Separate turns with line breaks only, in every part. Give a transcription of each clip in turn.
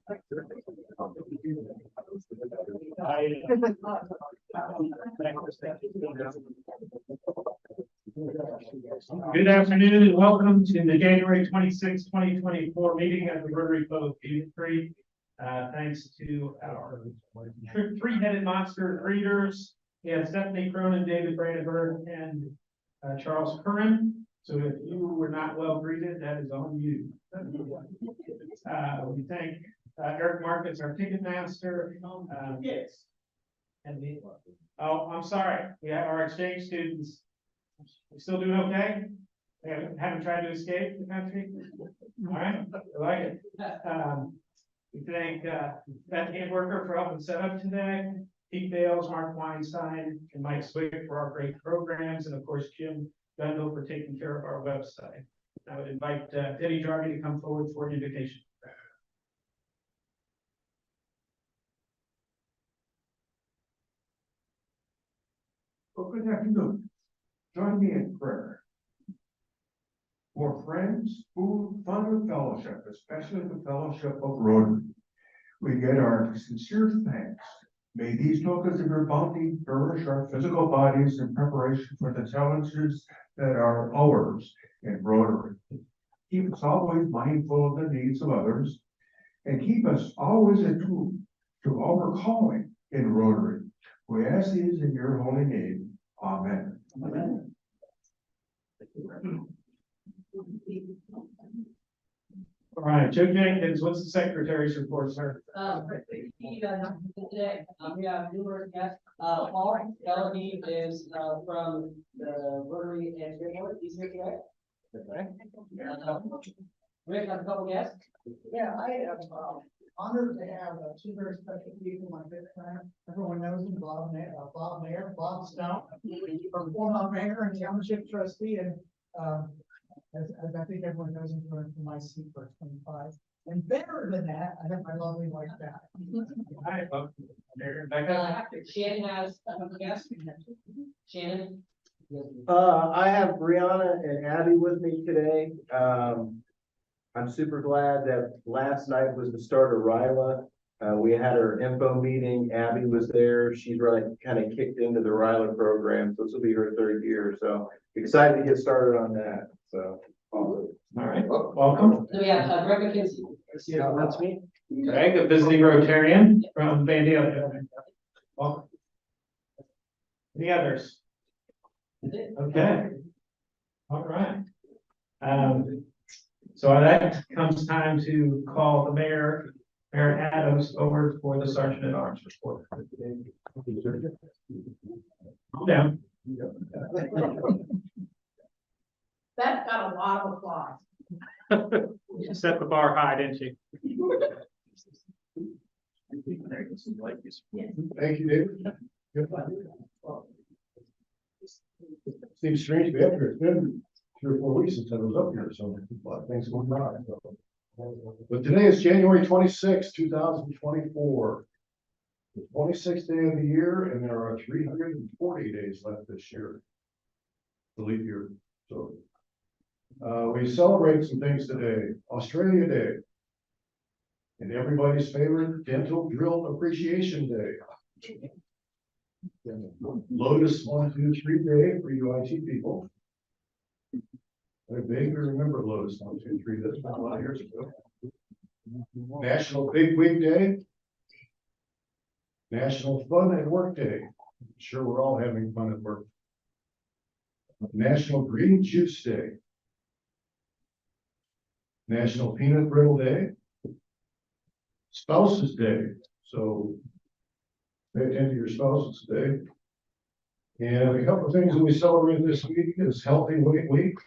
Good afternoon and welcome to the January 26, 2024 meeting at the Rotary Club of Beavercreek. Thanks to our three-headed monster readers. We have Stephanie Cronin, David Brandenburg, and Charles Curran. So if you were not well greeted, that is on you. We thank Eric Marcus, our ticket master. Yes. And oh, I'm sorry. We have our exchange students. You still doing okay? Haven't tried to escape the country? All right, I like it. We thank Beth Handworker for helping set up today, Pete Bales, Mark Weinstein, and Mike Swick for our great programs, and of course Jim Gundel for taking care of our website. I would invite Denny Jarvie to come forward for an invitation.
Well, good afternoon. Join me in prayer. For friends, food, fun, and fellowship, especially the fellowship of Rotary, we get our sincere thanks. May these tokens of your bounty nourish our physical bodies in preparation for the challenges that are ours in Rotary. Keep us always mindful of the needs of others, and keep us always attuned to our calling in Rotary. We ask these in your holy name. Amen. Amen.
All right, Joe Jenkins, what's the secretary's report, sir?
Today, we have numerous guests. Paul Elodie is from the Rotary and Beavercreek. He's here today. Rick has a couple guests.
Yeah, I am honored to have two very special people on this time. Everyone knows him, Bob Mayer, Bob Stone, from former mayor and township trustee, and as I think everyone knows him from my seat for 25. And better than that, I have my lovely wife back.
Hi, welcome. Rebecca.
Shannon has a couple guests. Shannon.
I have Brianna and Abby with me today. I'm super glad that last night was the start of RILA. We had our info meeting. Abby was there. She's really kind of kicked into the RILA program. So this will be her third year. So excited to get started on that. So
all right, welcome.
So we have Greg McKinsey.
that's me.
Greg, a visiting Rotarian from Vandalia. Welcome. Any others? Okay. All right. So that comes time to call the mayor, Mayor Adams, over for the Sergeant at Arms report. Calm down.
That got a lot of applause.
Set the bar high, didn't she?
Thank you, David. Seems strange to be up here. It's been 3 or 4 weeks since I was up here, so a lot of things going on. But today is January 26, 2024. The 26th day of the year, and there are 340 days left this year. The leap year. So we celebrate some things today. Australia Day. And everybody's favorite Dental Drill Appreciation Day. Lotus 1, 2, 3 Day for you IT people. I vaguely remember Lotus 1, 2, 3. That's been a lot of years ago. National Big Wig Day. National Fun at Work Day. I'm sure we're all having fun at work. National Green Juice Day. National Peanut Brittle Day. Spouses Day. So pay attention to your spouses today. And a couple of things that we celebrate this week is Healthy Weight Week.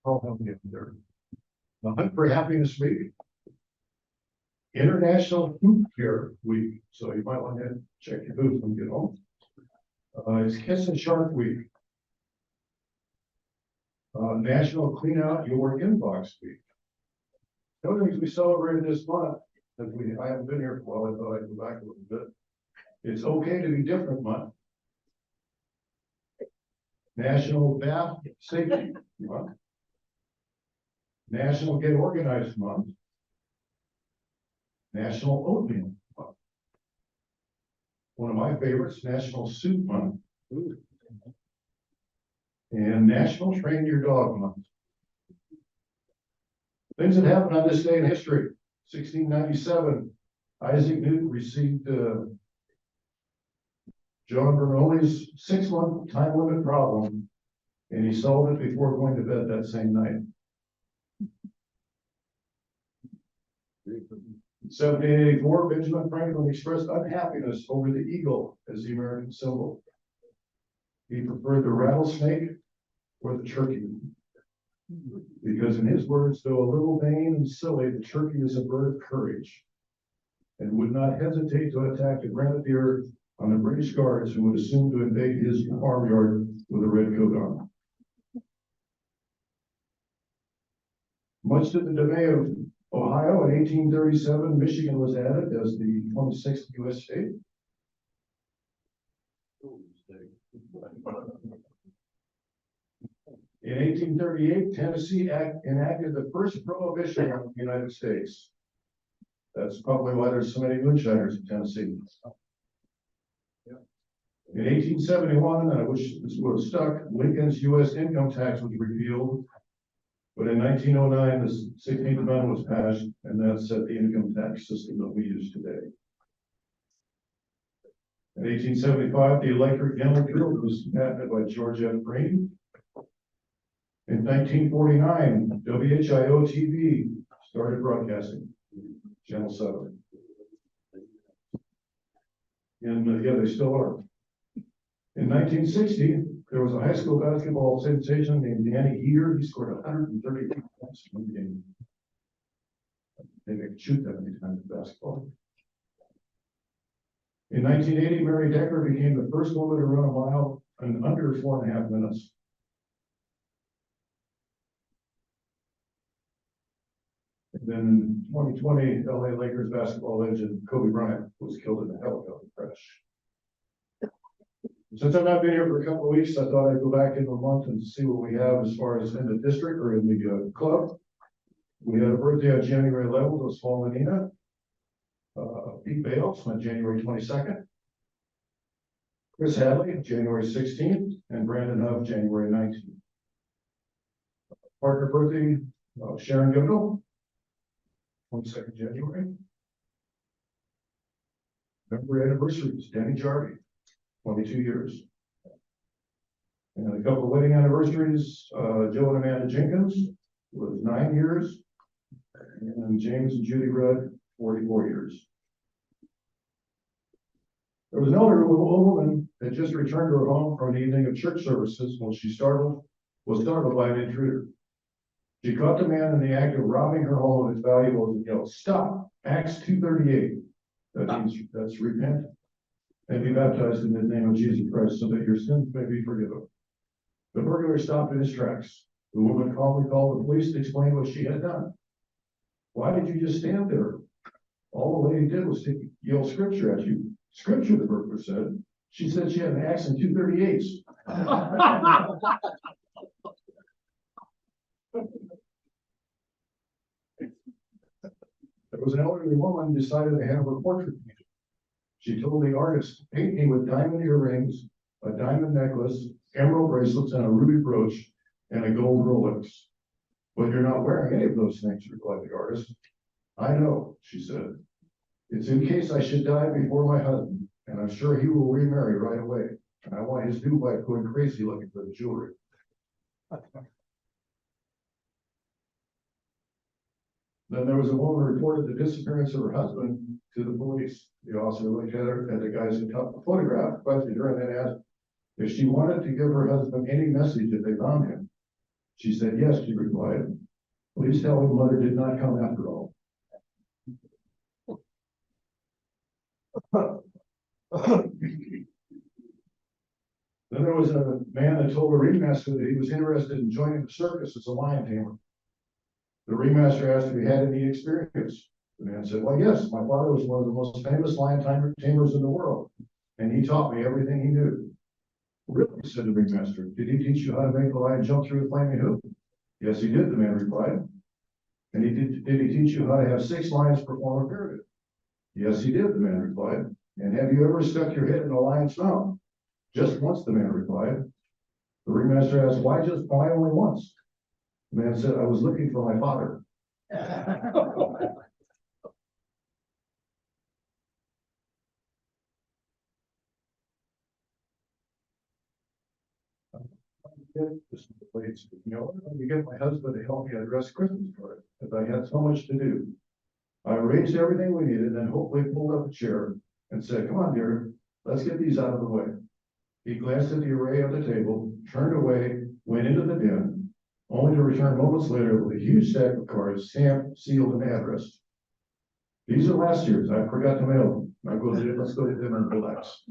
I'll help you there. The Hunt for Happiness Week. International Food Care Week. So you might want to check your food when you get home. It's Kiss and Shark Week. National Clean Out Your Inbox Week. The other things we celebrated this month, that I haven't been here for a while, I thought I'd go back a little bit. It's Okay to Be Different month. National Bath Safety Month. National Get Organized Month, National Oatmeal Month. One of my favorites, National Soup Month. And National Train Your Dog Month. Things that happened on this day in history. 1697, Isaac Newton received John Bernoulli's 6-month time limit problem, and he solved it before going to bed that same night. 1784, Benjamin Franklin expressed unhappiness over the eagle as the American symbol. He preferred the rattlesnake or the turkey. Because in his words, though a little vain and silly, the turkey is a bird of courage and would not hesitate to attack a grenadier on the British Guards who would assume to invade his farmyard with a red coat on. Much to the dismay of Ohio, in 1837, Michigan was added as the 26th U.S. state. In 1838, Tennessee enacted the first prohibition of the United States. That's probably why there's so many moonshiners in Tennessee. In 1871, I wish this would have stuck, Lincoln's U.S. income tax was repealed. But in 1909, the 16th Amendment was passed, and that set the income tax system that we use today. In 1875, the electric demo field was patented by George F. Green. In 1949, WHIO TV started broadcasting, Channel 7. And yeah, they still are. In 1960, there was a high school basketball sensation named Danny Heater. He scored 132 points in one game. They could shoot that many times in basketball. In 1980, Mary Decker became the first woman to run a mile in under 4.5 minutes. And then in 2020, LA Lakers basketball legend Kobe Bryant was killed in a helicopter crash. Since I've not been here for a couple of weeks, I thought I'd go back in a month and see what we have as far as in the district or in the club. We had a birthday on January 11th, it was Paul Medina. Pete Bales on January 22nd. Chris Hadley, January 16th, and Brandon Huff, January 19th. Partner birthday, Sharon Goodall, 22nd January. Member anniversaries, Danny Jarvie, 22 years. And a couple of wedding anniversaries, Joe and Amanda Jenkins was 9 years. And James and Judy Rudd, 44 years. There was an elderly woman that just returned to her home from an evening of church services when she was startled by an intruder. She caught the man in the act of robbing her home of its valuables and yelled, "Stop!" Acts 2:38. That means that's repent and be baptized in the name of Jesus Christ so that your sins may be forgiven. The burglar stopped in his tracks. The woman calmly called the police to explain what she had done. "Why did you just stand there? All the lady did was yell scripture at you." "Scripture," the burglar said. "She said she had an axe and 238s. There was an elderly woman who decided to have her portrait painted. She told the artist, "Paint me with diamond earrings, a diamond necklace, emerald bracelets, and a ruby brooch, and a gold Rolex." "But you're not wearing any of those things," replied the artist. "I know," she said. "It's in case I should die before my husband, and I'm sure he will remarry right away. And I want his new wife going crazy looking for the jewelry." Then there was a woman who reported the disappearance of her husband to the police. The officer looked at her, at the guys who took the photograph, questioned her, and then asked if she wanted to give her husband any message if they found him. She said, "Yes," she replied. "Please tell him mother did not come after all." Then there was a man that told the ringmaster that he was interested in joining the circus as a lion tamer. The ringmaster asked if he had any experience. The man said, "Well, yes, my father was one of the most famous lion tamers in the world, and he taught me everything he knew." "Really?" said the ringmaster. "Did he teach you how to make the lion jump through a flaming hoop?" "Yes, he did," the man replied. And did he teach you how to have 6 lines perform a pyramid? Yes, he did, the man replied. And have you ever stuck your head in a lion's mouth? Just once, the man replied. The ringmaster asked, why only once? The man said, I was looking for my father. You get my husband to help me address Christmas card, because I had so much to do. I arranged everything we needed and hopefully pulled up a chair and said, come on, dear, let's get these out of the way. He glanced at the array on the table, turned away, went into the den, only to return moments later with a huge stack of cards, stamped, sealed, and addressed. These are last year's. I forgot to mail them. Let's go to dinner and relax.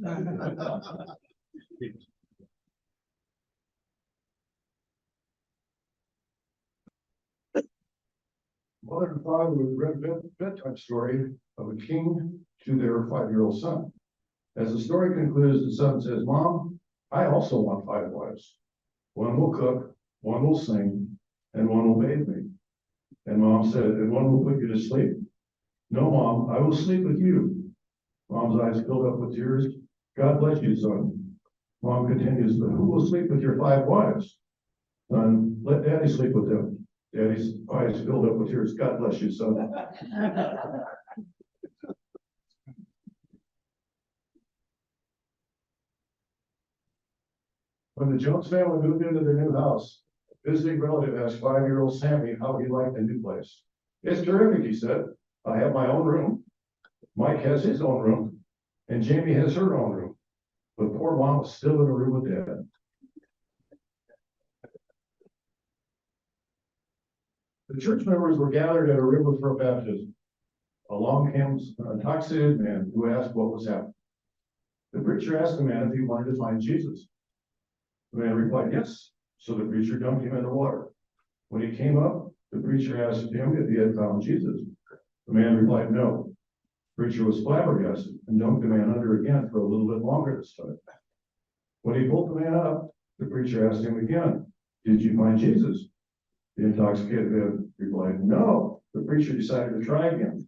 Mother and father would read a bedtime story of a king to their 5-year-old son. As the story concludes, the son says, Mom, I also want 5 wives. One will cook, one will sing, and one will bathe me. And Mom said, and one will put you to sleep. No, Mom, I will sleep with you. Mom's eyes filled up with tears. God bless you, son. Mom continues, but who will sleep with your 5 wives? Son, let Daddy sleep with them. Daddy's eyes filled up with tears. God bless you, son. When the Jones family moved into their new house, a visiting relative asked 5-year-old Sammy how he liked the new place. It's terrific, he said. I have my own room. Mike has his own room. And Jamie has her own room. But poor Mom was still in a room with Dad. The church members were gathered at a river for a baptism. Along came an intoxicated man who asked what was happening. The preacher asked the man if he wanted to find Jesus. The man replied, yes. So the preacher dunked him in the water. When he came up, the preacher asked him if he had found Jesus. The man replied, no. The preacher was flabbergasted and dunked the man under again for a little bit longer this time. When he pulled the man up, the preacher asked him again, did you find Jesus? The intoxicated man replied, no. The preacher decided to try again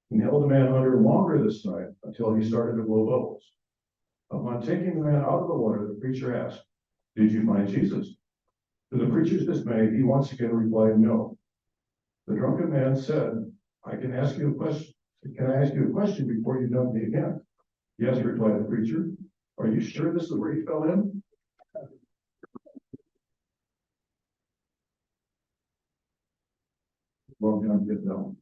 and held the man under longer this time until he started to blow bubbles. Upon taking the man out of the water, the preacher asked, did you find Jesus? To the preacher's dismay, he once again replied, no. The drunken man said, can I ask you a question before you dunk me again? Yes, replied the preacher. Are you sure this is where he fell in? Well done, get down.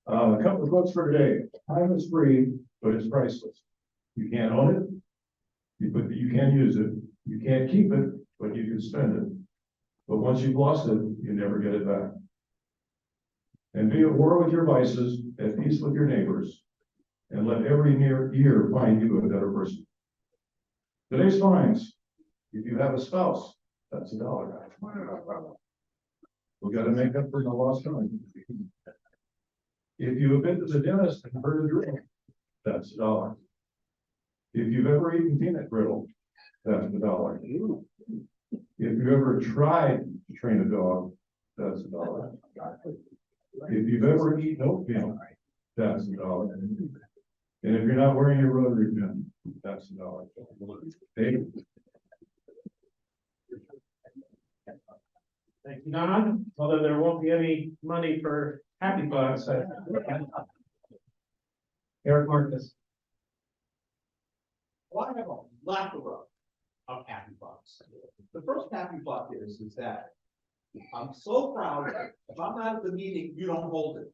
A couple of quotes for today. Time is free, but it's priceless. You can't own it, but you can use it. You can't keep it, but you can spend it. But once you've lost it, you never get it back. And be at war with your vices, at peace with your neighbors, and let every year find you a better person. Today's fines. If you have a spouse, that's $1. We got to make up for the lost time. If you have been to the dentist and heard a drill, that's $1. If you've ever eaten peanut brittle, that's $1. If you ever tried to train a dog, that's $1. If you've ever eaten oatmeal, that's $1. And if you're not wearing your rotary pin, that's $1. Hey.
Thank you, Don. Although there won't be any money for Happy Bucks. Eric Marcus.
Well, I have a plethora of happy bucks. The first happy buck is that I'm so proud that if I'm not at the meeting, you don't hold it.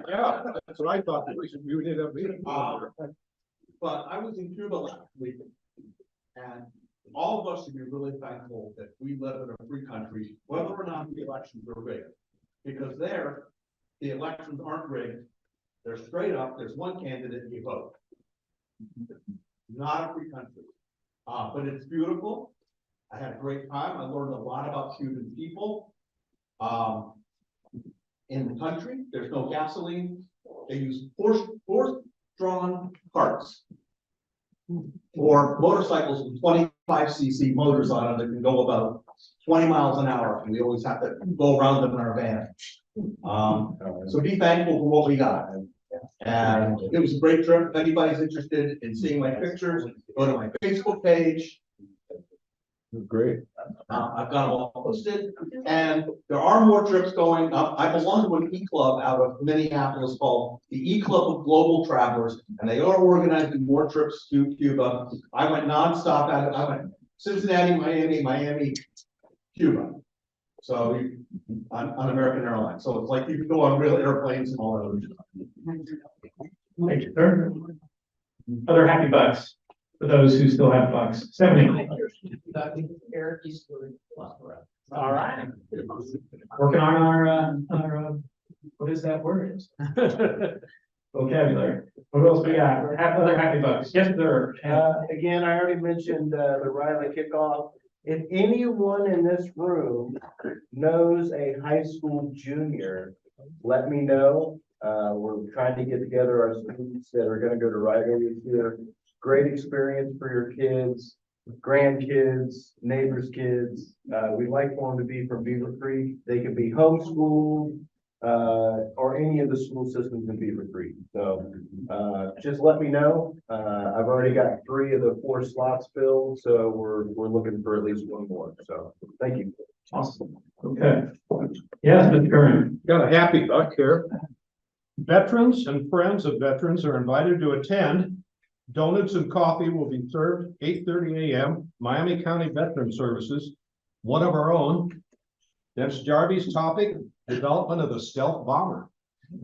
Yeah, that's what I thought. We did have meeting.
But I was in Cuba last week, and all of us should be really thankful that we live in a free country, whether or not the elections are rigged. Because there, the elections aren't rigged. They're straight up. There's one candidate, you vote. Not a free country. But it's beautiful. I had a great time. I learned a lot about Cuban people. In the country, there's no gasoline. They use horse-drawn carts or motorcycles with 25cc motors on them that can go about 20 miles an hour, and we always have to go around them in our van. So be thankful for what we got. And it was a great trip. If anybody's interested in seeing my pictures, go to my Facebook page.
Great.
I've got them all posted, and there are more trips going up. I belong to an e-club out of Minneapolis called the E-Club of Global Travelers, and they are organizing more trips to Cuba. I went nonstop out of, I went Cincinnati, Miami, Cuba. So on American Airlines. So it's like you can go on real airplanes and all that.
Thank you, sir. Other happy bucks for those who still have bucks. 70. All right. Working on our what is that word? Vocabulary. What else we got? Other happy bucks. Yes, sir.
Again, I already mentioned, the Riley kickoff. If anyone in this room knows a high school junior, let me know. We're trying to get together our students that are gonna go to Riley this year. Great experience for your kids, grandkids, neighbors' kids. We'd like for them to be from Beavercreek. They could be homeschooled, or any of the school systems in Beavercreek. So, just let me know. I've already got 3 of the 4 slots filled, so we're looking for at least 1 more. So, thank you.
Awesome. Okay. Yes, Mr. Curran.
Got a happy buck here. Veterans and friends of veterans are invited to attend. Donuts and coffee will be served 8:30 a.m. Miami County Veteran Services, one of our own. That's Jarvis topic, development of the stealth bomber.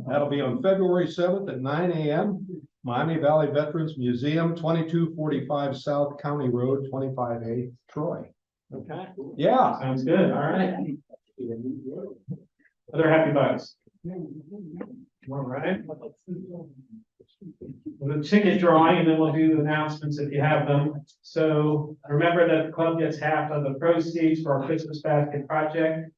That'll be on February 7th at 9 a.m. Miami Valley Veterans Museum, 2245 South County Road, 25A, Troy.
Okay.
Yeah.
Sounds good. All right. Other happy bucks. All right. The ticket drawing, and then we'll do announcements if you have them. So remember that the club gets half of the proceeds for our Christmas basket project.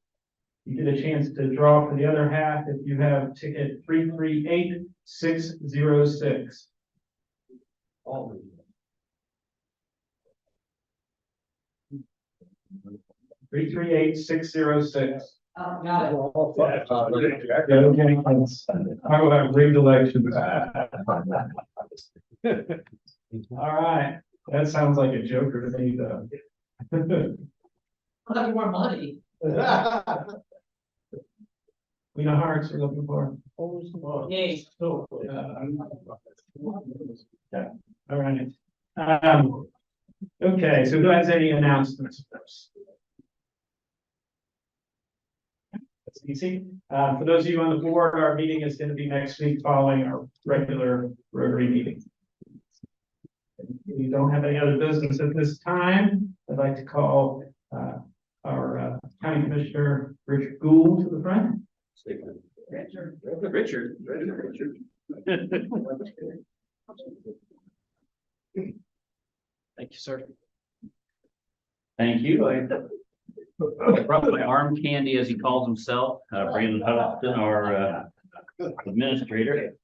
You get a chance to draw for the other half if you have ticket 338606. 338606.
Got it.
Okay, I will have rigged elections. All right, that sounds like a joker to me, though.
I'll have more money.
We know hearts we're looking for.
Yay.
Yeah, all right. Okay, so who has any announcements first? That's easy. For those of you on the board, our meeting is going to be next week following our regular Rotary meeting. If you don't have any other business at this time, I'd like to call our County Commissioner Richard Gould to the front.
Richard. Thank you, sir. Thank you. I brought my arm candy, as he calls himself, Brandon Huddleston, our administrator.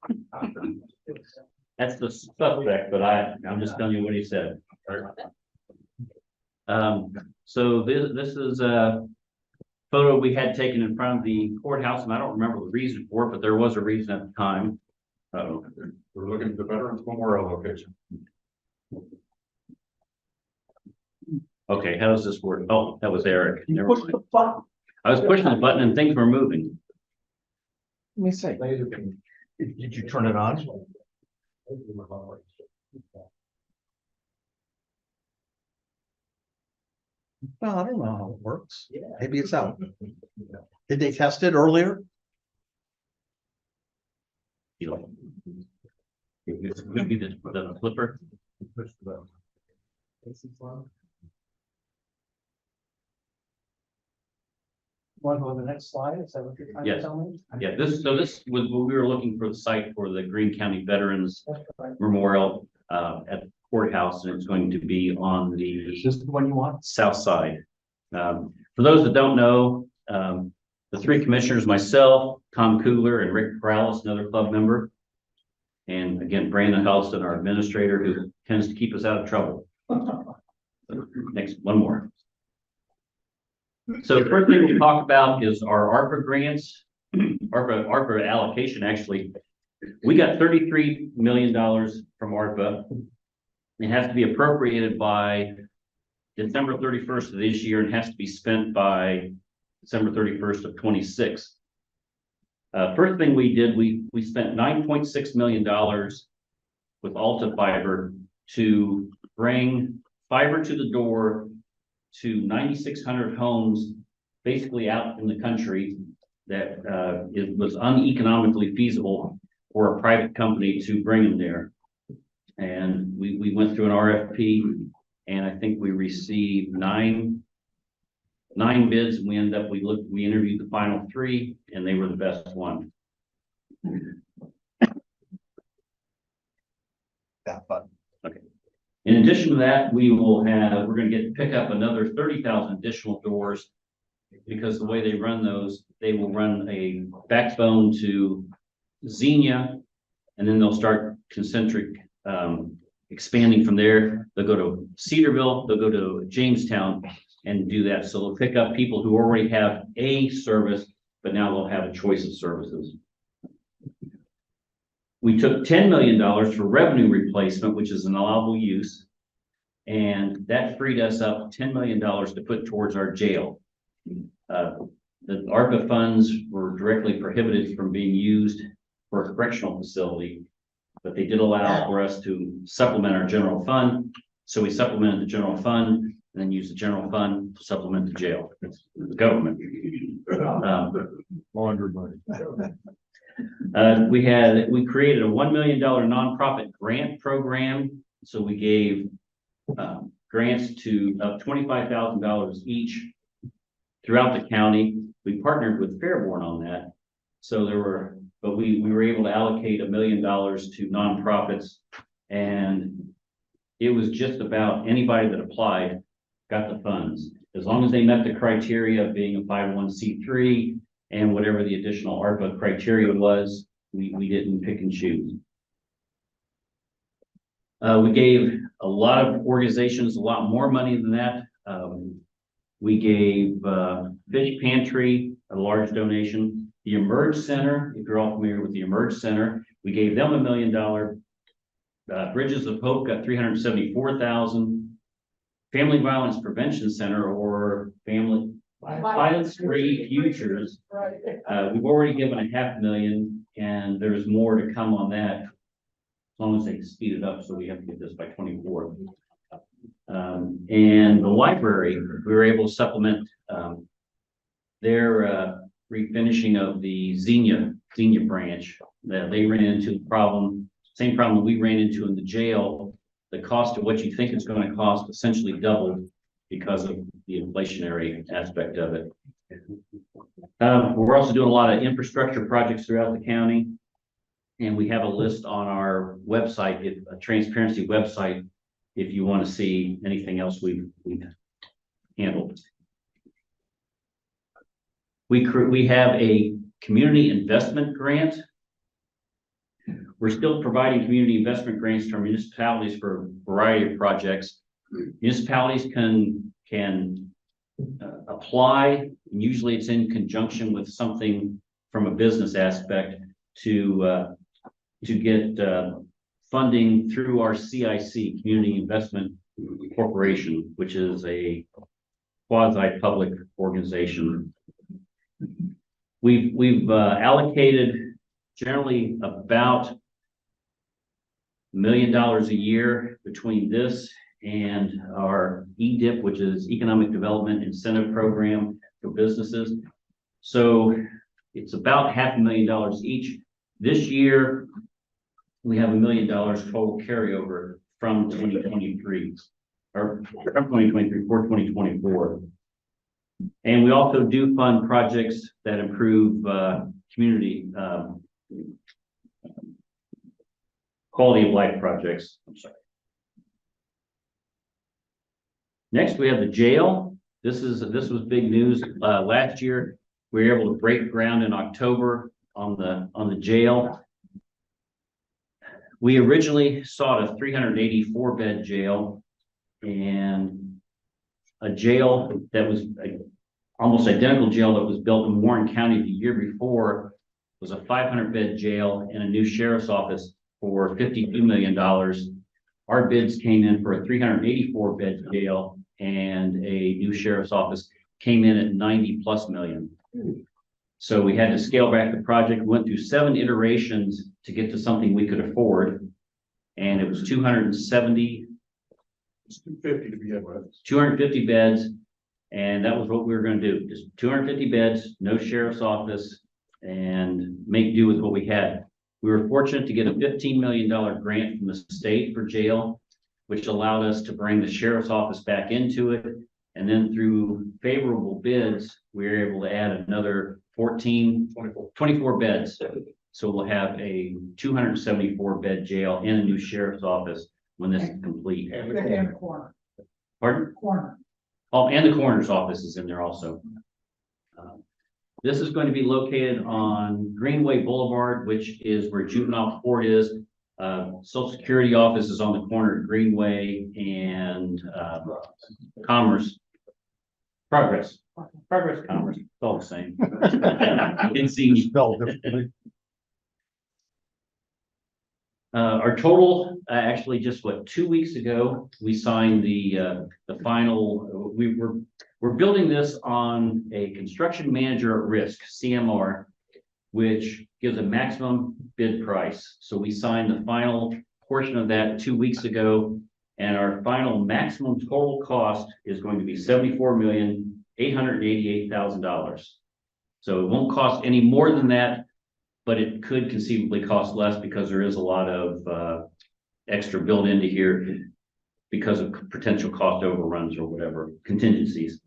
That's the suspect, but I'm just telling you what he said. So this is a photo we had taken in front of the courthouse, and I don't remember the reason for it, but there was a reason at the time.
We're looking at the Veterans Memorial location.
Okay, how does this work? Oh, that was Eric.
You
Never
push
mind.
the button.
I was pushing the button and things were moving.
Let me see. Did you turn it on? Well, I don't know how it works. Maybe it's out. Did they test it earlier?
You know, it could be the flipper.
Want to go to the next slide? Is that what you're trying to
Yes.
tell me?
Yeah, this was what we were looking for, the site for the Greene County Veterans Memorial at the courthouse, and it's going to be on
Is this the one you want?
south side. For those that don't know, the 3 commissioners, myself, Tom Kugler, and Rick Corrales, another club member. And again, Brandon Huddleston, our administrator, who tends to keep us out of trouble. Next, one more. So the first thing we'll talk about is our ARPA grants, ARPA allocation, actually. We got $33 million from ARPA. It has to be appropriated by December 31st of this year and has to be spent by December 31st of 26. First thing we did, we spent $9.6 million with Alta Fiber to bring fiber to the door to 9,600 homes, basically out in the country, that it was uneconomically feasible for a private company to bring them there. And we went through an RFP, and I think we received nine bids, and we interviewed the final 3, and they were the best one. Okay. In addition to that, we're going to pick up another 30,000 additional doors, because the way they run those, they will run a backbone to Xenia, and then they'll start concentric expanding from there. They'll go to Cedarville, they'll go to Jamestown and do that. So they'll pick up people who already have a service, but now they'll have a choice of services. We took $10 million for revenue replacement, which is an allowable use. And that freed us up $10 million to put towards our jail. The ARPA funds were directly prohibited from being used for a correctional facility, but they did allow for us to supplement our general fund. So we supplemented the general fund and then used the general fund to supplement the jail, the government.
Laundry money.
We created a $1 million nonprofit grant program. So we gave grants of $25,000 each throughout the county. We partnered with Fairborn on that. So we were able to allocate $1 million to nonprofits, and it was just about anybody that applied got the funds, as long as they met the criteria of being a 501c3 and whatever the additional ARPA criteria was. We didn't pick and choose. We gave a lot of organizations a lot more money than that. We gave Fish Pantry a large donation. The Emerge Center, if you're all familiar with the Emerge Center, we gave them $1 million. Bridges of Hope got $374,000. Family Violence Prevention Center, or Family Violence Free Futures, we've already given $500,000, and there's more to come on that, as long as they speed it up. So we have to get this by 24. And the library, we were able to supplement their refinishing of the Xenia branch. That they ran into the same problem we ran into in the jail. The cost of what you think it's going to cost essentially doubled because of the inflationary aspect of it. We're also doing a lot of infrastructure projects throughout the county, and we have a list on our website, a transparency website, if you want to see anything else we've handled. We have a community investment grant. We're still providing community investment grants to our municipalities for a variety of projects. Municipalities can apply, and usually it's in conjunction with something from a business aspect to get funding through our CIC, Community Investment Corporation, which is a quasi-public organization. We've allocated generally about $1 million a year between this and our EDIP, which is Economic Development Incentive Program for businesses. So it's about $500,000 each. This year, we have $1 million total carryover from 2023, or from 2023 for 2024. And we also do fund projects that improve community quality of life projects. I'm sorry. Next, we have the jail. This was big news. Last year, we were able to break ground in October on the jail. We originally sought a 384-bed jail, and a jail that was almost identical jail that was built in Warren County the year before was a 500-bed jail and a new sheriff's office for $52 million. Our bids came in for a 384-bed jail, and a new sheriff's office came in at 90+ million. So we had to scale back the project, went through 7 iterations to get to something we could afford. And it was 270,
It's 250 to begin with.
250 beds. And that was what we were gonna do, just 250 beds, no sheriff's office, and make do with what we had. We were fortunate to get a $15 million grant from the state for jail, which allowed us to bring the sheriff's office back into it. And then through favorable bids, we were able to add another 24 beds. So we'll have a 274-bed jail and a new sheriff's office when this is complete.
And the corner.
Pardon?
Corner.
Oh, and the coroner's office is in there also. This is going to be located on Greenway Boulevard, which is where juvenile court is. Social Security office is on the corner of Greenway and Commerce. Progress, Commerce, it's all the same. It's the
Spelled differently.
Our total, actually just 2 weeks ago, we signed the final, we're building this on a construction manager at risk, CMR, which gives a maximum bid price. So we signed the final portion of that 2 weeks ago, and our final maximum total cost is going to be $74,888,000. So it won't cost any more than that, but it could conceivably cost less because there is a lot of extra built into here because of potential cost overruns or whatever, contingencies.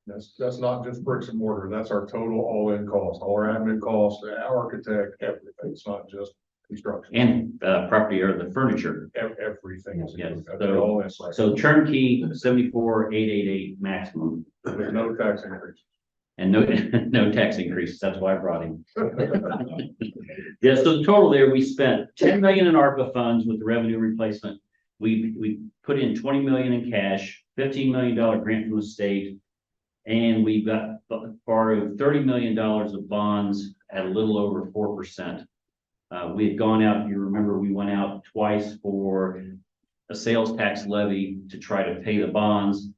That's not just bricks and mortar, that's our total all-in cost, all our admin costs, the architect, everything. It's not just construction.
And property or the furniture.
Everything is.
Yes,
That's all in sight.
So turnkey, 74,888 maximum.
With no tax increase.
And no, no tax increases, that's why I brought him. Yeah, so the total there, we spent 10 million in ARPA funds with the revenue replacement. We put in 20 million in cash, $15 million grant from the state, and we got borrowed $30 million of bonds at a little over 4%. We had gone out, you remember, we went out twice for a sales tax levy to try to pay the bonds.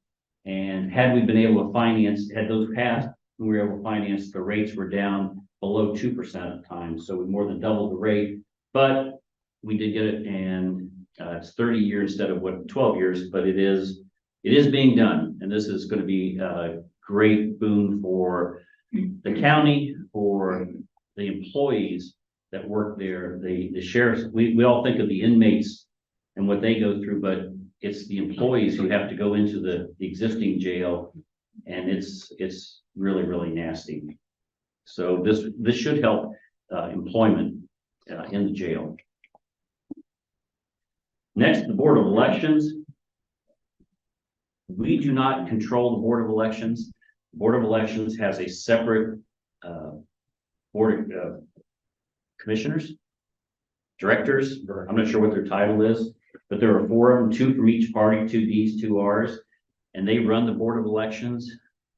And had we been able to finance, had those passed, we were able to finance, the rates were down below 2% at the time. So we more than doubled the rate, but we did get it, and it's 30 years instead of 12 years, but it is being done. And this is going to be a great boon for the county, for the employees that work there, the sheriffs. We all think of the inmates and what they go through, but it's the employees who have to go into the existing jail, and it's really, really nasty. So this should help employment in the jail. Next, the Board of Elections. We do not control the Board of Elections. The Board of Elections has a separate board of commissioners, directors. I'm not sure what their title is, but there are 4 of them, 2 from each party, 2 Ds, 2 Rs, and they run the Board of Elections.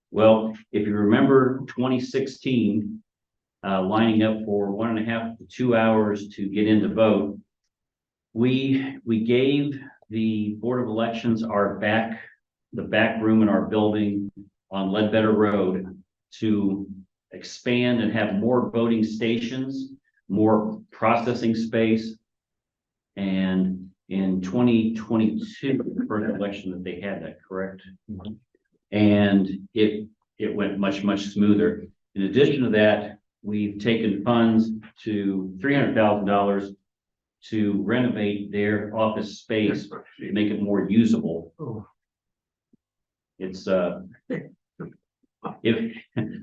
Well, if you remember 2016, lining up for 1.5 to 2 hours to get in to vote, we gave the Board of Elections the back room in our building on Ledbetter Road to expand and have more voting stations, more processing space. And in 2022, the first election that they had that, correct? Mm-hmm. And it went much, much smoother. In addition to that, we've taken funds to $300,000 to renovate their office space to make it more usable. It's if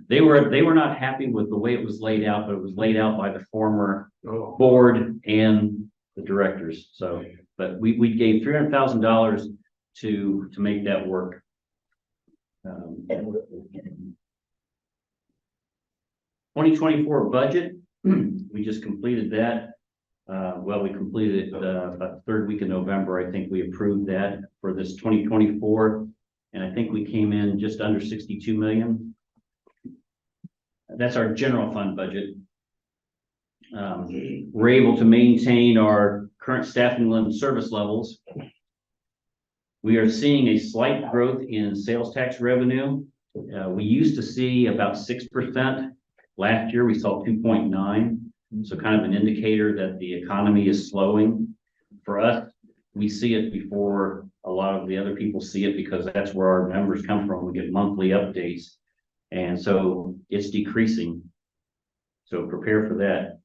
they were not happy with the way it was laid out, but it was laid out by the former board and the directors. So, but we gave $300,000 to make that work. 2024 budget, we just completed that. Well, we completed it about the 3rd week of November. I think we approved that for this 2024. And I think we came in just under 62 million. that's our general fund budget. We're able to maintain our current staffing and service levels. We are seeing a slight growth in sales tax revenue. We used to see about 6%. Last year, we saw 2.9. So kind of an indicator that the economy is slowing. For us, we see it before a lot of the other people see it because that's where our numbers come from. We get monthly updates. And so it's decreasing. So prepare for that.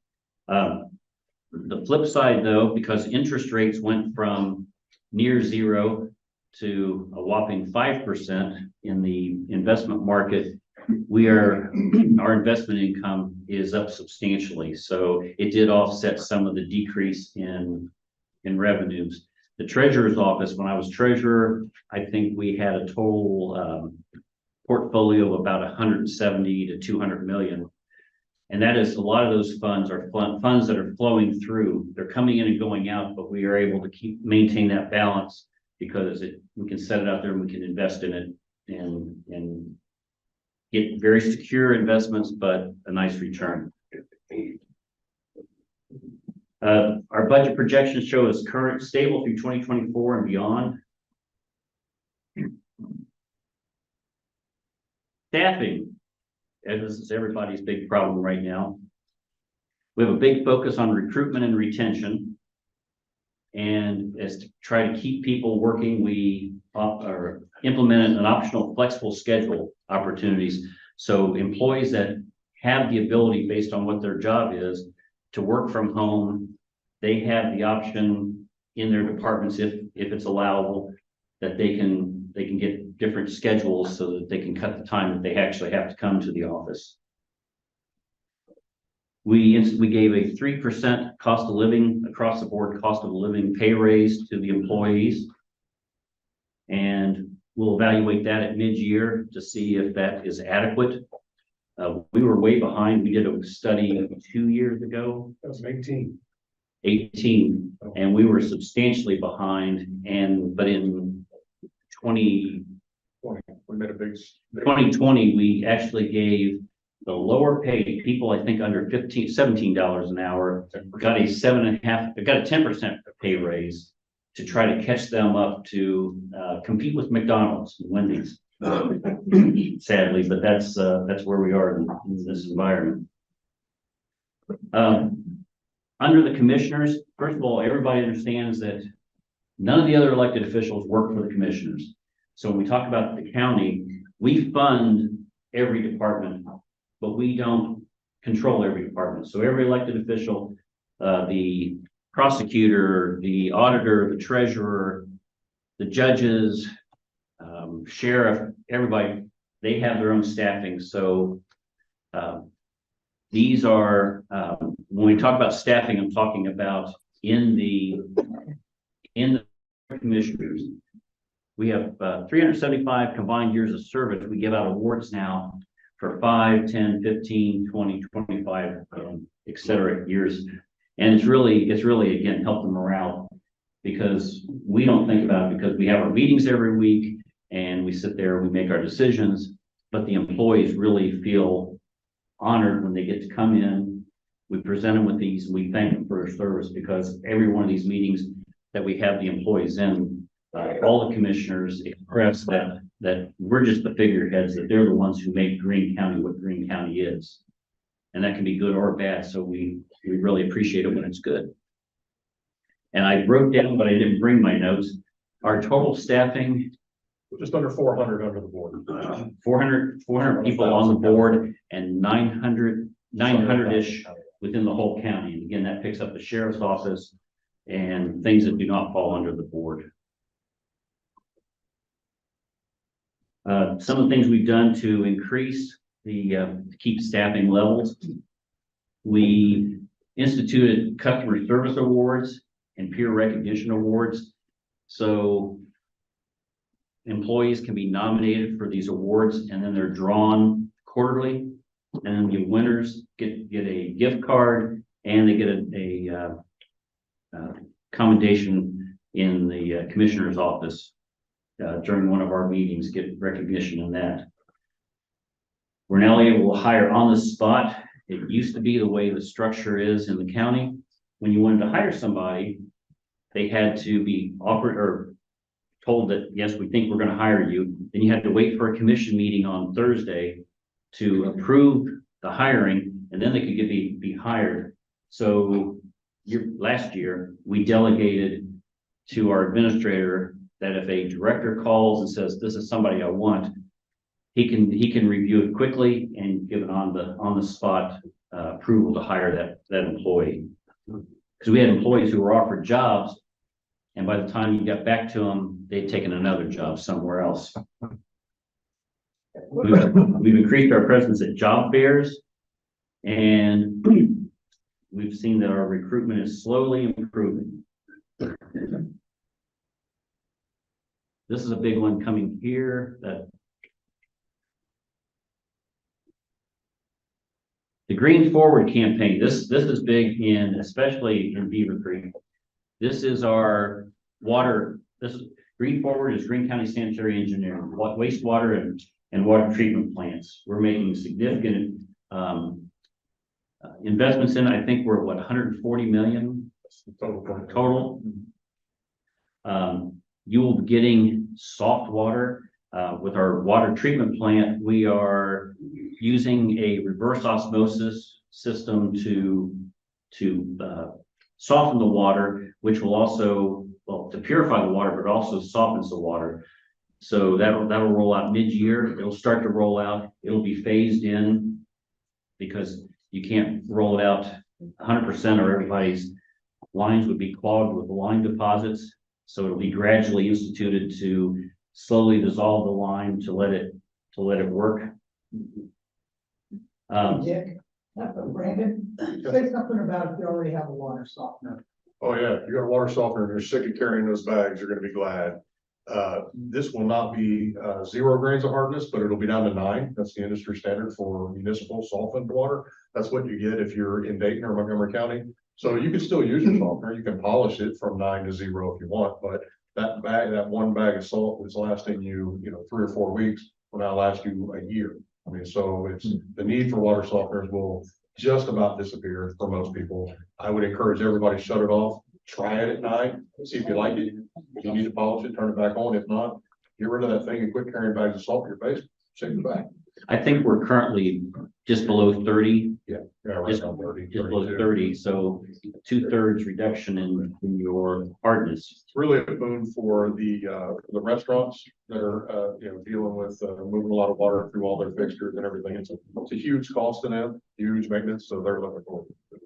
The flip side though, because interest rates went from near zero to a whopping 5% in the investment market, our investment income is up substantially. So it did offset some of the decrease in revenues. The treasurer's office, when I was treasurer, I think we had a total portfolio of about 170 to 200 million. And that is, a lot of those funds are funds that are flowing through. They're coming in and going out, but we are able to maintain that balance because we can set it out there and we can invest in it and get very secure investments, but a nice return. Our budget projections show us current stable through 2024 and beyond. Staffing, as this is everybody's big problem right now. We have a big focus on recruitment and retention. And as to try to keep people working, we are implementing an optional flexible schedule opportunities. So employees that have the ability based on what their job is to work from home, they have the option in their departments, if it's allowable, that they can get different schedules so that they can cut the time that they actually have to come to the office. We gave a 3% cost of living across the board cost of living pay raise to the employees. And we'll evaluate that at mid-year to see if that is adequate. We were way behind. We did a study 2 years ago.
That was 18.
18, and we were substantially behind. But in 2020, we actually gave the lower paid people, I think under $17 an hour, got a 10% pay raise to try to catch them up to compete with McDonald's and Wendy's. Sadly, but that's where we are in this environment. Under the commissioners, first of all, everybody understands that none of the other elected officials work for the commissioners. So when we talk about the county, we fund every department, but we don't control every department. So every elected official, the prosecutor, the auditor, the treasurer, the judges, sheriff, everybody, they have their own staffing. So these are, when we talk about staffing, I'm talking about in the commissioners. We have 375 combined years of service. We give out awards now for 5, 10, 15, 20, 25, et cetera years. And it's really, again, helped the morale because we don't think about it because we have our meetings every week and we sit there, we make our decisions, but the employees really feel honored when they get to come in. We present them with these, and we thank them for their service because every one of these meetings that we have the employees in, all the commissioners express that we're just the figureheads, that they're the ones who make Greene County what Greene County is. And that can be good or bad. So we really appreciate it when it's good. And I wrote down, but I didn't bring my notes. Our total staffing,
Just under 400 under the board.
400 people on the board and 900-ish within the whole county. And again, that picks up the sheriff's office and things that do not fall under the board. Some of the things we've done to increase to keep staffing levels. We instituted customer service awards and peer recognition awards. So employees can be nominated for these awards and then they're drawn quarterly. And then the winners get a gift card and they get a commendation in the commissioner's office during one of our meetings, get recognition in that. We're now able to hire on the spot. It used to be the way the structure is in the county. When you wanted to hire somebody, they had to be offered or told that, yes, we think we're going to hire you. Then you had to wait for a commission meeting on Thursday to approve the hiring, and then they could be hired. So last year, we delegated to our administrator that if a director calls and says, this is somebody I want, he can review it quickly and give it on the spot approval to hire that employee. Because we had employees who were offered jobs, and by the time you got back to them, they'd taken another job somewhere else. We've increased our presence at job fairs, and we've seen that our recruitment is slowly improving. This is a big one coming here, that the Green Forward campaign. This is big especially in Beavercreek. This is our water. Green Forward is Green County Sanitary Engineering, wastewater and water treatment plants. We're making significant investments in. I think we're at 140 million total. You will be getting soft water with our water treatment plant. We are using a reverse osmosis system to soften the water, which will also, to purify the water, but also softens the water. So that'll roll out mid-year. It'll start to roll out. It'll be phased in because you can't roll it out 100% or everybody's lines would be clogged with lime deposits. So it'll be gradually instituted to slowly dissolve the lime to let it work.
Dick, Brandon, say something about if you already have a water softener.
Oh, yeah, if you got a water softener and you're sick of carrying those bags, you're gonna be glad. This will not be 0 grains of hardness, but it'll be down to 9. That's the industry standard for municipal softened water. That's what you get if you're in Dayton or Montgomery County. So you can still use your softener. You can polish it from 9 to 0 if you want, but that one bag of salt that's lasting you, 3 or 4 weeks will now last you a year. I mean, so it's the need for water softeners will just about disappear for most people. I would encourage everybody to shut it off, try it at night, see if you like it. If you need to polish it, turn it back on. If not, get rid of that thing and quit carrying bags of salt in your face. Save the bag.
I think we're currently just below 30.
Right
Just
around 30,
just below
32.
30, so 2/3 reduction in your hardness.
It's really a boon for the restaurants that are, dealing with, moving a lot of water through all their fixtures and everything. It's a huge cost to them, huge maintenance, so they're looking forward to it.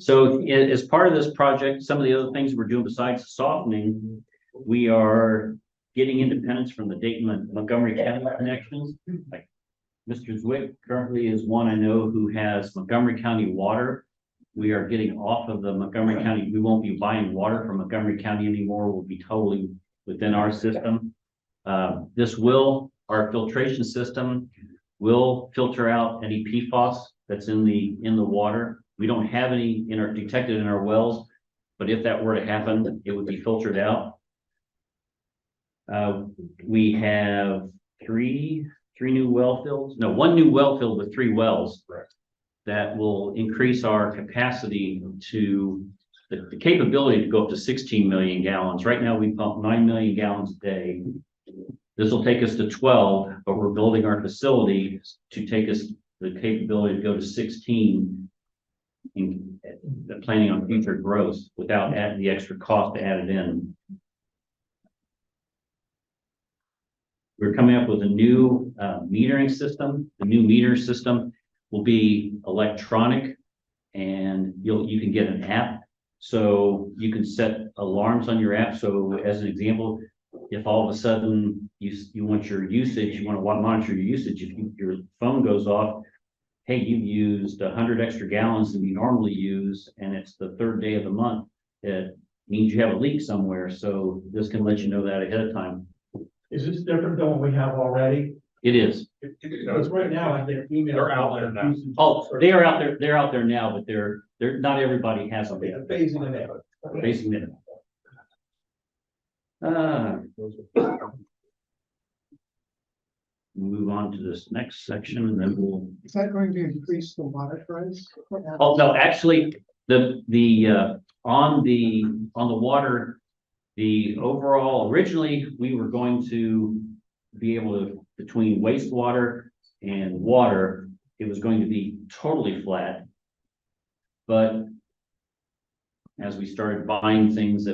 So as part of this project, some of the other things we're doing besides softening, we are getting independence from the Dayton and Montgomery County connections. Like Mr. Zwick currently is one I know who has Montgomery County water. We are getting off of the Montgomery County. We won't be buying water from Montgomery County anymore. We'll be totally within our system. Our filtration system will filter out any PFAS that's in the water. We don't have any detected in our wells, but if that were to happen, it would be filtered out. We have one new well field with 3 wells.
Correct.
That will increase our capacity to the capability to go up to 16 million gallons. Right now, we pump 9 million gallons a day. This will take us to 12, but we're building our facility to take us the capability to go to 16, and planning on future growth without adding the extra cost to add it in. We're coming up with a new metering system. The new meter system will be electronic, and you can get an app. So you can set alarms on your app. So as an example, if all of a sudden you want your usage, you want to monitor your usage, if your phone goes off, hey, you've used 100 extra gallons than you normally use, and it's the 3rd day of the month, it means you have a leak somewhere. So this can let you know that ahead of time.
Is this different than what we have already?
It is.
Because right now I get emails.
They're out there now.
Oh, they are out there. They're out there now, but they're not everybody has them.
Okay, phasing it out.
Facing it. move on to this next section and then we'll,
Is that going to increase the water price?
oh, no, actually, on the water, the overall, originally, we were going to be able to, between wastewater and water, it was going to be totally flat. But as we started buying things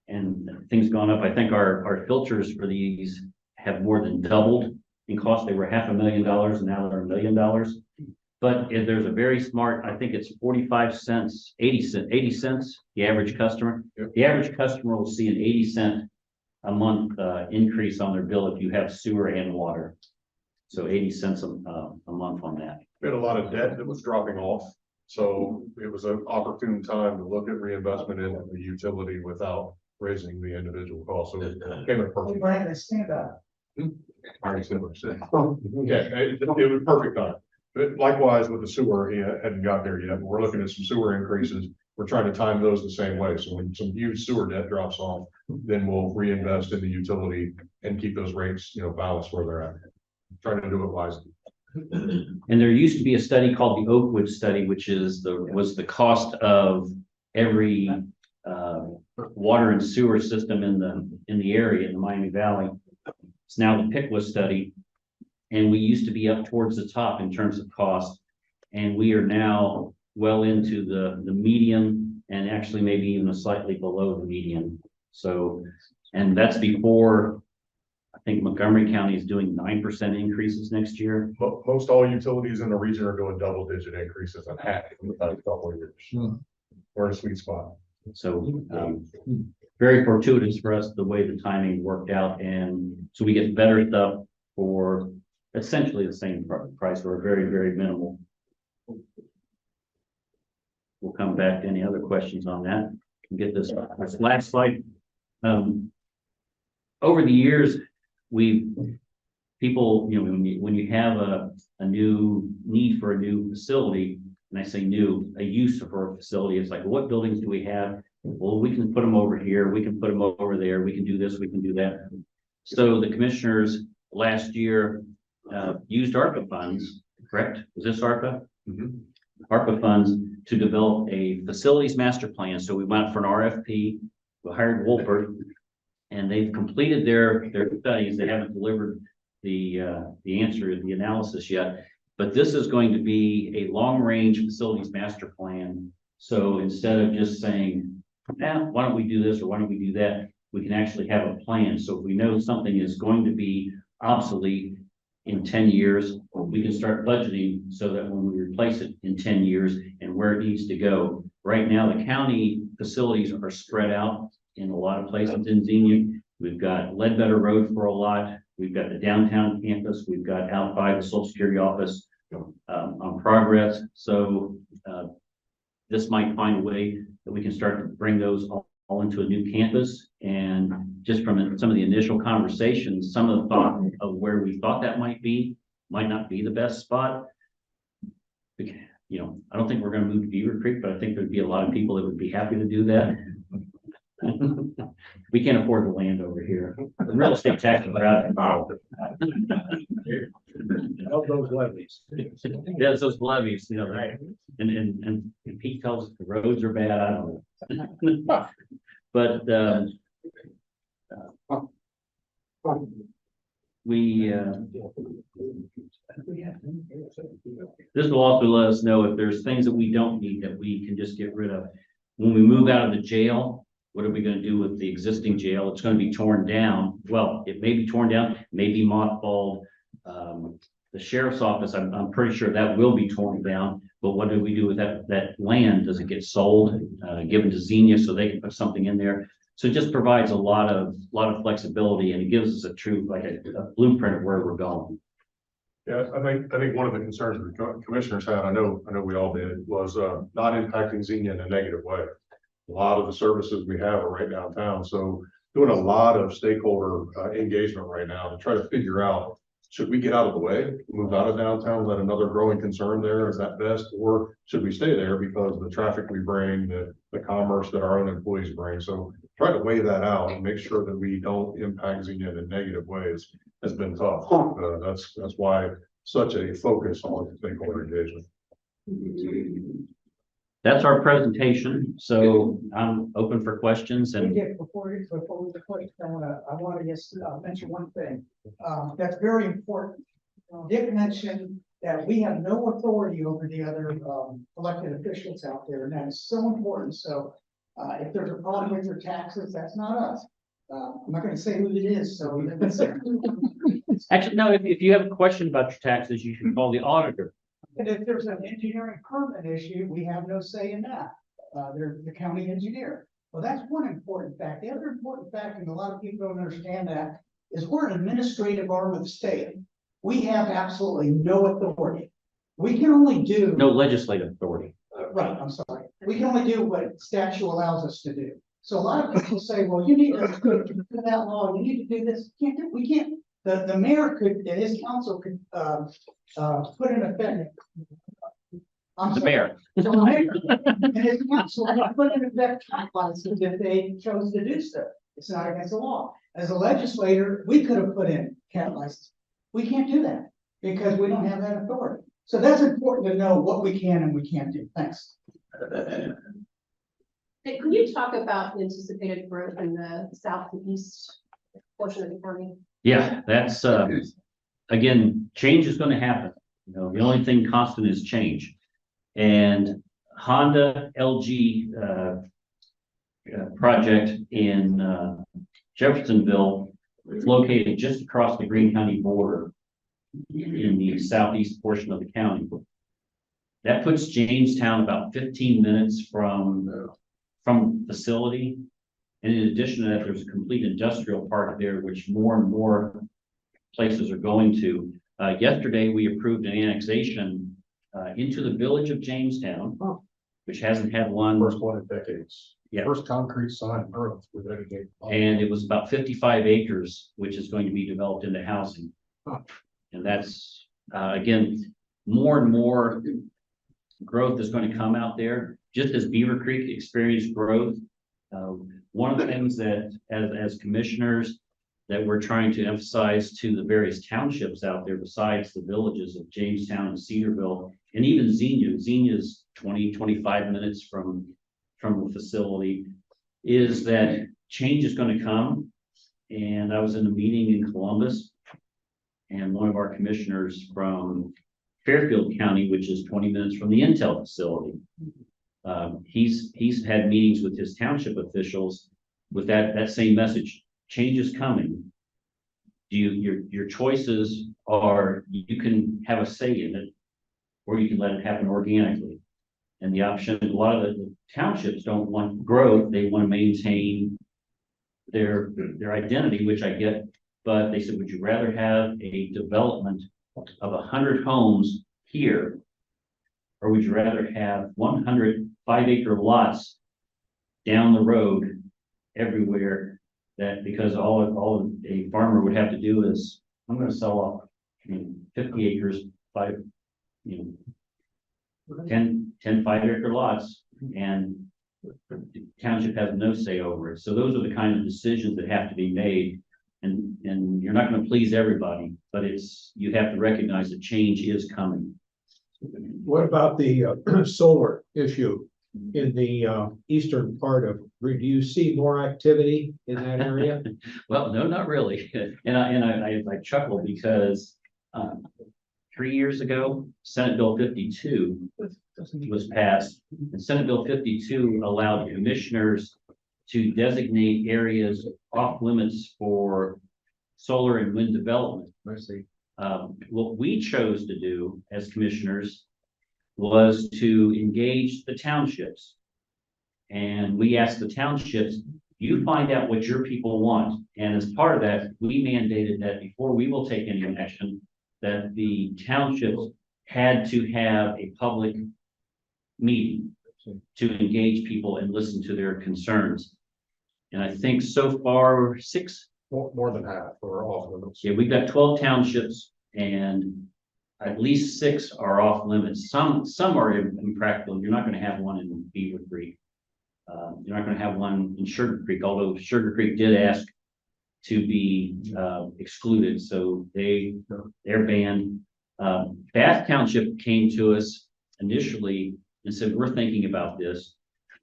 and things gone up, I think our filters for these have more than doubled in cost. They were $500,000 and now they're $1 million. But if there's a very smart, I think it's 45 cents, 80 cents, the average customer.
Yep.
The average customer will see an 80 cent a month increase on their bill if you have sewer and water. So 80 cents a month on that.
We had a lot of debt that was dropping off, so it was an opportune time to look at reinvestment in the utility without raising the individual cost, so it came at a
Hey,
perfect.
Brian, stand up.
Already said what I said. Yeah, it was perfect time. But likewise with the sewer, he hadn't got there yet. We're looking at some sewer increases. We're trying to time those the same way. So when some huge sewer debt drops off, then we'll reinvest in the utility and keep those rates, balanced where they're at. Trying to do it wisely.
And there used to be a study called the Oakwood study, which was the cost of every water and sewer system in the area in the Miami Valley. It's now the Pickwa study. And we used to be up towards the top in terms of cost. And we are now well into the median and actually maybe even slightly below the median. So, and that's before, I think Montgomery County is doing 9% increases next year.
Most all utilities in the region are doing double-digit increases in half in the past couple of years. We're in a sweet spot.
So very fortuitous for us, the way the timing worked out. And so we get better stuff for essentially the same price or very, very minimal. We'll come back to any other questions on that. Get this last slide. Over the years, people, when you have a new need for a new facility, and I say new, a use for a facility, it's like, what buildings do we have? Well, we can put them over here, we can put them over there, we can do this, we can do that. So the commissioners last year used ARPA funds, correct? Was this ARPA?
Mhm.
ARPA funds to develop a facilities master plan. So we went for an RFP, we hired Wolford, and they've completed their studies. They haven't delivered the answer, the analysis yet, but this is going to be a long-range facilities master plan. So instead of just saying, why don't we do this or why don't we do that, we can actually have a plan. So if we know something is going to be obsolete in 10 years, we can start budgeting so that when we replace it in 10 years and where it needs to go. Right now, the county facilities are spread out in a lot of places in Xenia. We've got Ledbetter Road for a lot. We've got the downtown campus. We've got out by the Social Security office on Progress. So this might find a way that we can start to bring those all into a new campus. And just from some of the initial conversations, some of the thought of where we thought that might not be the best spot. I don't think we're going to move to Beavercreek, but I think there'd be a lot of people that would be happy to do that. We can't afford the land over here. The real estate taxes are out.
Of those levies.
Yeah, it's those levies, right? And Pete tells us the roads are bad. I don't know. But this will also let us know if there's things that we don't need that we can just get rid of. When we move out of the jail, what are we going to do with the existing jail? It's going to be torn down. Well, it may be torn down, may be mothballed. The sheriff's office, I'm pretty sure that will be torn down. But what do we do with that land? Does it get sold, given to Xenia so they can put something in there? So it just provides a lot of flexibility, and it gives us a true, like a blueprint of where we're going.
Yeah, I think one of the concerns the commissioners had, I know we all did, was not impacting Xenia in a negative way. A lot of the services we have are right downtown, so doing a lot of stakeholder engagement right now to try to figure out, should we get out of the way, move out of downtown, let another growing concern there, is that best? Or should we stay there because of the traffic we bring, the commerce that our own employees bring? So try to weigh that out and make sure that we don't impact Xenia in negative ways.
has been tough. That's why such a focus on stakeholder engagement.
That's our presentation, so I'm open for questions and
Before we quit, I wanna just mention one thing, that's very important. Dick mentioned that we have no authority over the other, elected officials out there, and that is so important, so, if there's a problem with your taxes, that's not us. I'm not gonna say who it is, so.
actually, no, if you have a question about your taxes, you should call the auditor.
And if there's an engineering permit issue, we have no say in that. They're the county engineer. Well, that's one important fact. The other important fact, and a lot of people don't understand that, is we're an administrative arm of the state. We have absolutely no authority. We can only do.
No legislative authority.
Right, I'm sorry. We can only do what statute allows us to do. So a lot of people say, well, you need to do that law, you need to do this. We can't. The mayor could, and his council could, put in effect.
The mayor.
The mayor and his council could put in effect licenses if they chose to do so. It's not against the law. As a legislator, we could have put in cat license. We can't do that because we don't have that authority. So that's important to know what we can and we can't do. Thanks.
Hey, could you talk about anticipated growth in the south and east portion of the county?
Yeah, that's, again, change is gonna happen. You know, the only thing constant is change. And Honda LG, project in, Jeffersonville, is located just across the Greene County border in the southeast portion of the county. That puts Jamestown about 15 minutes from the facility. And in addition to that, there's a complete industrial park there, which more and more places are going to. Yesterday, we approved an annexation into the village of Jamestown, which hasn't had one.
First one in decades.
Yeah.
First concrete sign on earth with that.
And it was about 55 acres, which is going to be developed into housing. And that's, again, more and more growth is going to come out there, just as Beavercreek experienced growth. One of the things that, as commissioners, that we're trying to emphasize to the various townships out there, besides the villages of Jamestown and Cedarville, and even Xenia. Xenia's 20-25 minutes from the facility, is that change is going to come. And I was in a meeting in Columbus, and one of our commissioners from Fairfield County, which is 20 minutes from the Intel facility, he's had meetings with his township officials with that same message. Change is coming. Your choices are, you can have a say in it, or you can let it happen organically. And the option, a lot of the townships don't want growth, they want to maintain their identity, which I get. But they said, would you rather have a development of 100 homes here, or would you rather have 100 5-acre lots down the road everywhere? That because all a farmer would have to do is, I'm going to sell off 50 acres, 10 5-acre lots, and the township has no say over it. So those are the kind of decisions that have to be made. And you're not going to please everybody, but you have to recognize that change is coming.
What about the solar issue in the eastern part of, do you see more activity in that area?
Well, no, not really. And I chuckle because 3 years ago, Senate Bill 52 was passed, and Senate Bill 52 allowed commissioners to designate areas off limits for solar and wind development.
I see.
What we chose to do as commissioners was to engage the townships. And we asked the townships, you find out what your people want. And as part of that, we mandated that before we will take any action, that the townships had to have a public meeting to engage people and listen to their concerns. And I think so far,
More than half or off limits.
yeah, we've got 12 townships, and at least 6 are off limits. Some are impractical. You're not going to have one in Beavercreek. You're not going to have one in Sugar Creek, although Sugar Creek did ask to be excluded, so they're banned. Bath Township came to us initially and said, we're thinking about this.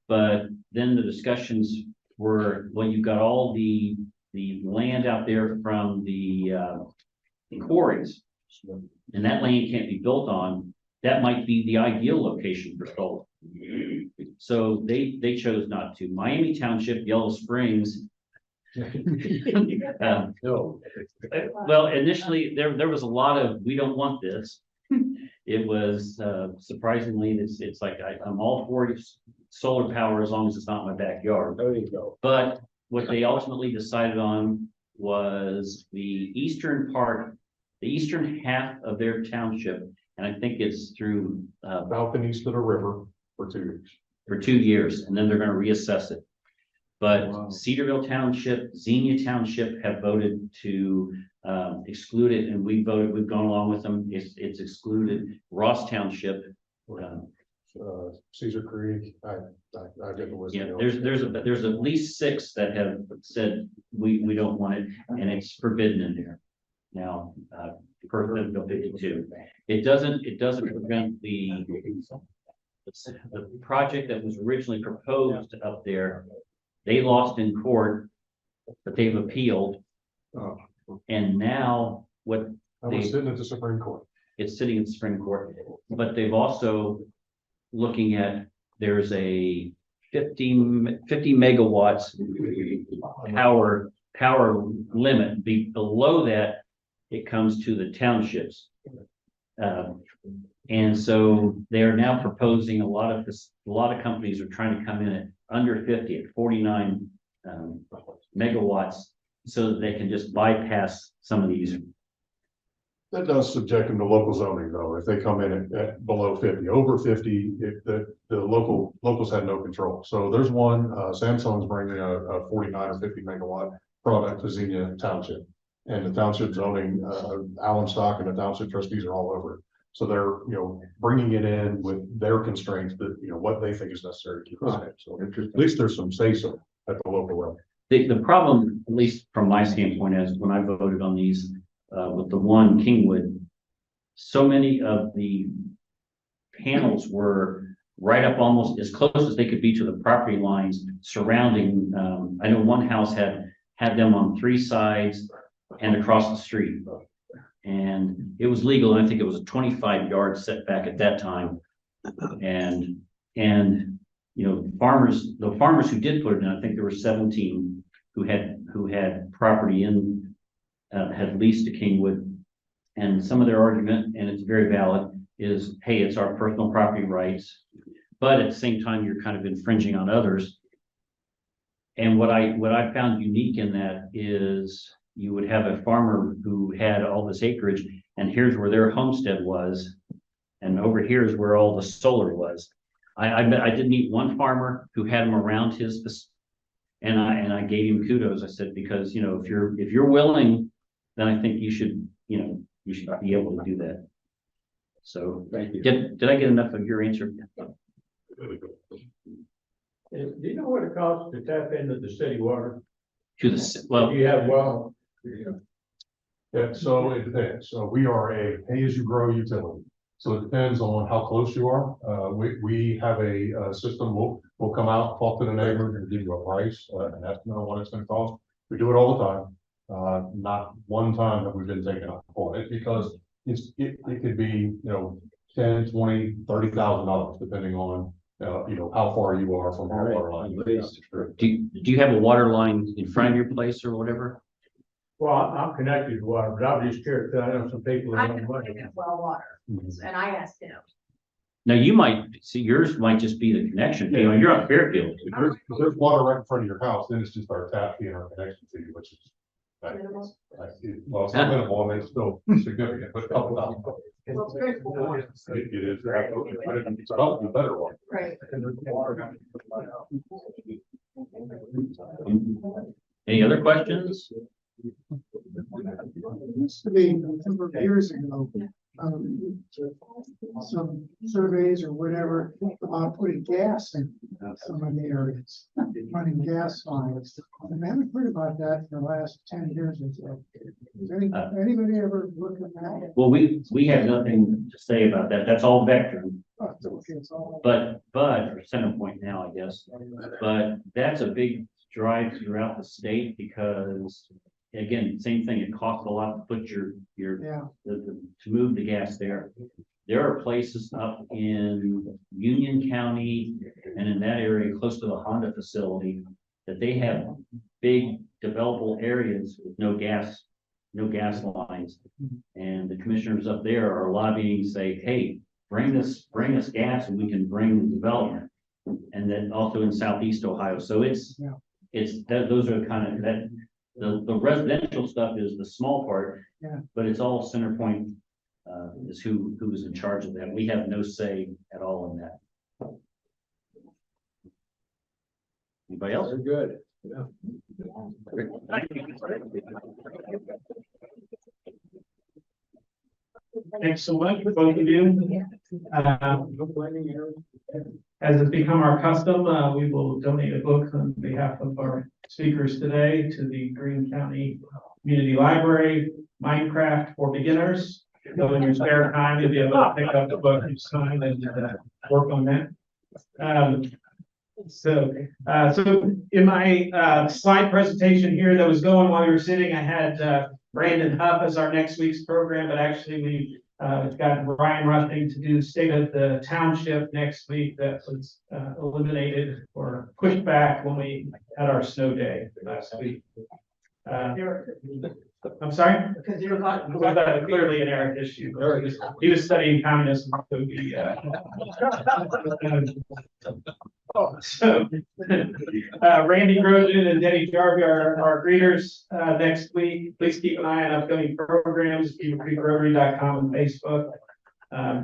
But then the discussions were, well, you've got all the land out there from the quarries. And that land can't be built on, that might be the ideal location for solar. So they chose not to. Miami Township, Yellow Springs.
No.
Well, initially, there was a lot of, we don't want this. It was surprisingly, it's like, I'm all for solar power as long as it's not in my backyard.
There you go.
But what they ultimately decided on was the eastern part, the eastern half of their township. And I think it's through
South and east of the river for 2 years.
for 2 years, and then they're gonna reassess it. But
Wow.
Cedarville Township, Xenia Township have voted to exclude it, and we've gone along with them. It's excluded. Ross Township,
Cedar Creek, I get the list.
yeah, there's at least 6 that have said we don't want it, and it's forbidden in there. Now, per Bill 52, it doesn't prevent the project that was originally proposed up there. They lost in court, but they've appealed.
Oh.
And now what
I was sitting at the Supreme Court.
it's sitting in the Supreme Court, but they've also looking at, there's a 50 megawatts power limit. Below that, it comes to the townships. And so they're now proposing a lot of companies are trying to come in at under 50 at 49 megawatts, so that they can just bypass some of these.
That does subject them to local zoning though. If they come in at below 50, over 50, the locals have no control. So there's one, Samsung's bringing a 49 or 50 megawatt product to Xenia Township. And the township zoning, Alan Stock and the township trustees are all over it. So they're, bringing it in with their constraints that, what they think is necessary to keep it safe. So at least there's some say so at the local level.
The problem, at least from my standpoint, is when I voted on these, with the one Kingwood, so many of the panels were right up almost as close as they could be to the property lines surrounding, I know one house had them on 3 sides and across the street. And it was legal, and I think it was a 25-yard setback at that time. And the farmers who did put it in, I think there were 17 who had property in, had leased to Kingwood. And some of their argument, and it's very valid, is, hey, it's our personal property rights, but at the same time, you're kind of infringing on others. And what I found unique in that is, you would have a farmer who had all this acreage, and here's where their homestead was, and over here is where all the solar was. I did meet one farmer who had them around his, and I gave him kudos. I said, because if you're willing, then I think you should be able to do that. So did I get enough of your answer?
Do you know what it costs to tap into the city water?
To the, well,
You have, well,
Yeah, so it depends. So we are a pay-as-you-grow utility. So it depends on how close you are. We have a system, we'll come out, talk to the neighbor, and give you a price, an estimate on what it's gonna cost. We do it all the time. Not one time have we been taken up on it, because it could be, $10, $20, $30,000, depending on, how far you are from our water line.
do you have a water line in front of your place or whatever?
well, I'm connected to water, but I'm just curious, 'cause I know some people. that
I
don't
can
like
look
it.
at well water, and I asked him.
Now, you might see, yours might just be the connection, you're on Fairfield.
If there's water right in front of your house, then it's just our tap fee and our connection fee, which is.
Minimal.
Well, it's not minimal, I mean, it's still significant, but a couple thousand.
Well, it's great for water.
It is, absolutely. It's probably a better one.
Right.
Any other questions?
Used to be, a number of years ago, some surveys or whatever about putting gas in some of the areas, running gas lines. And I haven't heard about that for the last 10 years or so. Has anybody ever looked at that?
Well, we have nothing to say about that. That's all veteran,
Oh, it's okay, it's all-
but, or center point now, I guess. But that's a big drive throughout the state because, again, same thing, it costs a lot to put your,
Yeah,
to move the gas there. There are places up in Union County and in that area close to the Honda facility that they have big developable areas with no gas lines. And the commissioners up there are lobbying, say, hey, bring us gas and we can bring the development. And then also in Southeast Ohio. So it's those are kind of that, the residential stuff is the small part.
Yeah.
But it's all center point, is who is in charge of that. We have no say at all in that. Anybody else?
Very good. Yeah.
Thanks so much, both of you. As has become our custom, we will donate a book on behalf of our speakers today to the Greene County Community Library, Minecraft for Beginners. So in your spare time, you'll be able to pick up the book each time and work on that. So in my slide presentation here that was going while you were sitting, I had Brandon Huff as our next week's program, but actually we got Ryan Rushing to do State of the Township next week. That was eliminated or pushed back when we had our snow day last week. I'm sorry?
Because you're not.
Was that clearly an Eric issue? He was studying communism. So he, so, Randy Groden and Denny Jarvie are our greeters next week. Please keep an eye on upcoming programs, Beavercreekrotary.com and Facebook.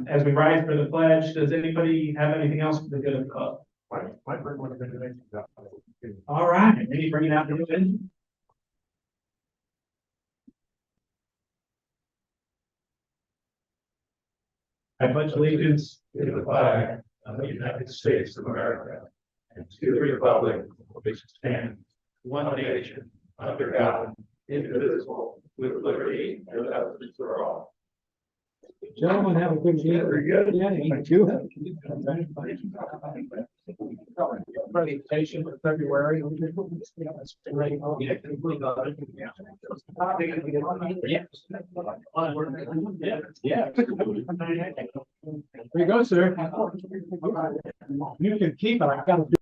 As we rise for the pledge, does anybody have anything else for the good of the club? All right, maybe bring it out to the I pledge allegiance to the flag of the United States of America and to the republic which stands one nation under God, indivisible, with liberty and justice for all.
Gentlemen, have a good year. Very good. Yeah, thank you. Presentation for February. Yeah. There you go, sir. You can keep it. I gotta do